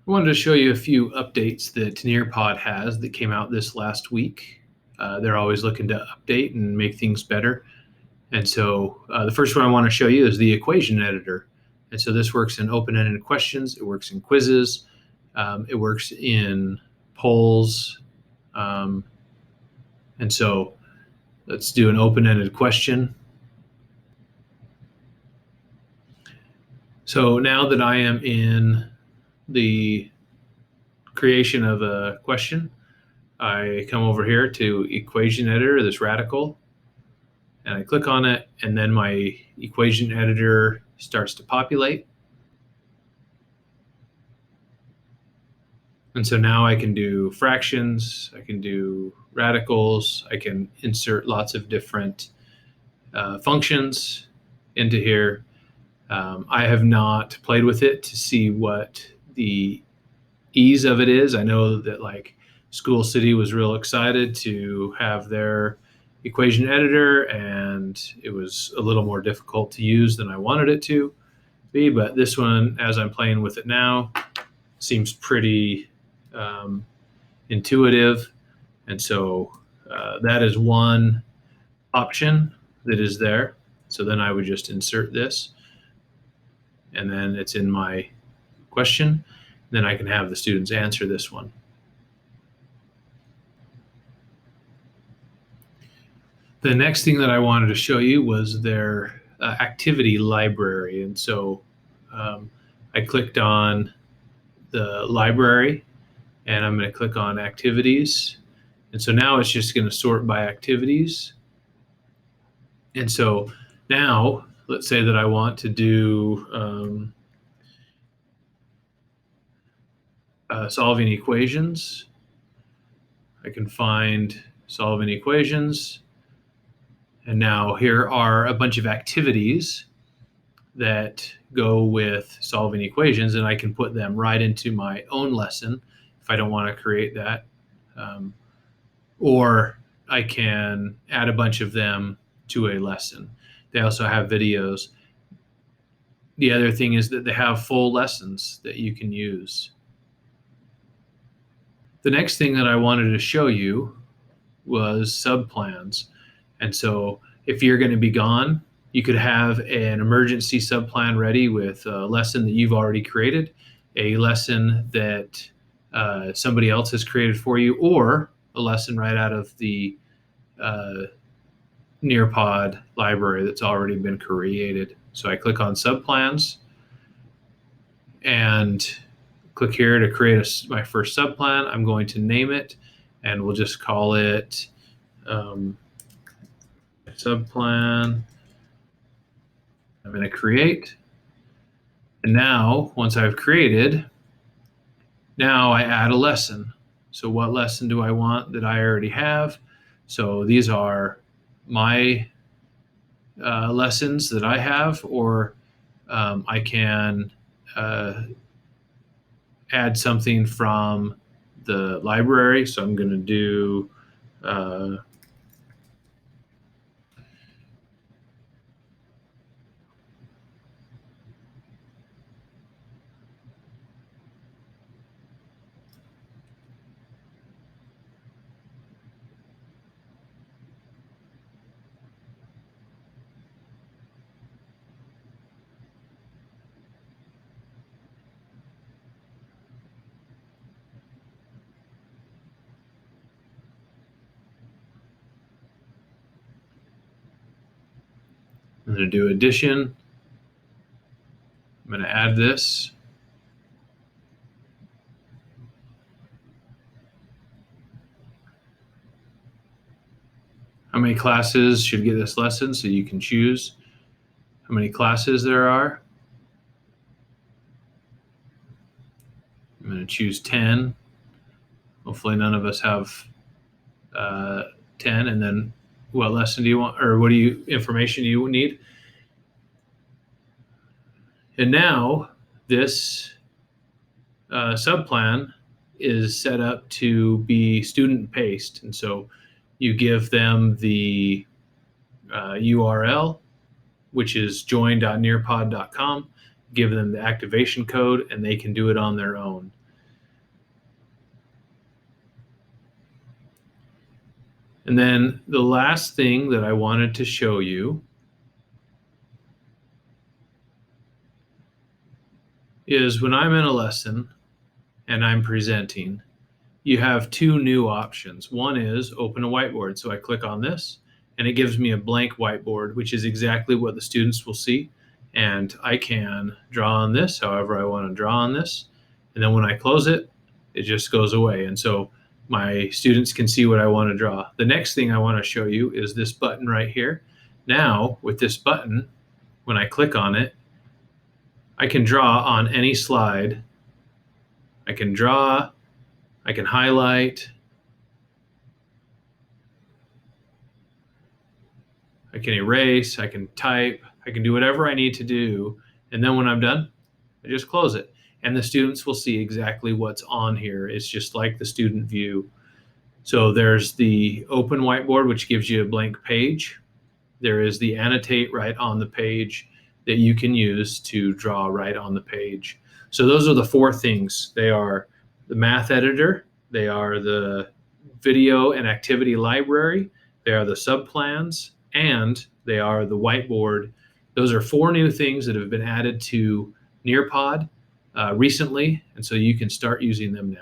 I wanted to show you a few updates that To Nearpod has that came out this last week. They're always looking to update and make things better. And so the first one I want to show you is the equation editor. And so this works in open-ended questions. It works in quizzes. It works in polls. Um, and so let's do an open-ended question. So now that I am in the creation of a question, I come over here to equation editor, this radical, and I click on it, and then my equation editor starts to populate. And so now I can do fractions, I can do radicals, I can insert lots of different functions into here. I have not played with it to see what the ease of it is. I know that like School City was real excited to have their equation editor, and it was a little more difficult to use than I wanted it to be. But this one, as I'm playing with it now, seems pretty intuitive. And so that is one option that is there. So then I would just insert this, and then it's in my question. Then I can have the students answer this one. The next thing that I wanted to show you was their activity library. And so I clicked on the library, and I'm going to click on activities. And so now it's just going to sort by activities. And so now let's say that I want to do solving equations. I can find solving equations. And now here are a bunch of activities that go with solving equations, and I can put them right into my own lesson if I don't want to create that. Or I can add a bunch of them to a lesson. They also have videos. The other thing is that they have full lessons that you can use. The next thing that I wanted to show you was subplans. And so if you're going to be gone, you could have an emergency subplan ready with a lesson that you've already created, a lesson that somebody else has created for you, or a lesson right out of the Nearpod library that's already been created. So I click on subplans and click here to create my first subplan. I'm going to name it, and we'll just call it subplan. I'm going to create. And now, once I've created, now I add a lesson. So what lesson do I want that I already have? So these are my lessons that I have, or I can add something from the library. So I'm going to do I'm going to do addition. I'm going to add this. How many classes should get this lesson? So you can choose how many classes there are. I'm going to choose 10. Hopefully none of us have 10. And then what lesson do you want, or what information do you need? And now this subplan is set up to be student paced. And so you give them the URL, which is join.nearpod.com, give them the activation code, and they can do it on their own. And then the last thing that I wanted to show you is when I'm in a lesson and I'm presenting, you have two new options. One is open a whiteboard. So I click on this and it gives me a blank whiteboard, which is exactly what the students will see. And I can draw on this however I want to draw on this. And then when I close it, it just goes away. And so my students can see what I want to draw. The next thing I want to show you is this button right here. Now, with this button, when I click on it, I can draw on any slide. I can draw, I can highlight, I can erase, I can type, I can do whatever I need to do. And then when I'm done, I just close it. And the students will see exactly what's on here. It's just like the student view. So there's the open whiteboard, which gives you a blank page. There is the annotate right on the page that you can use to draw right on the page. So those are the four things. They are the math editor, they are the video and activity library, they are the subplans, and they are the whiteboard. Those are four new things that have been added to Nearpod recently, and so you can start using them now.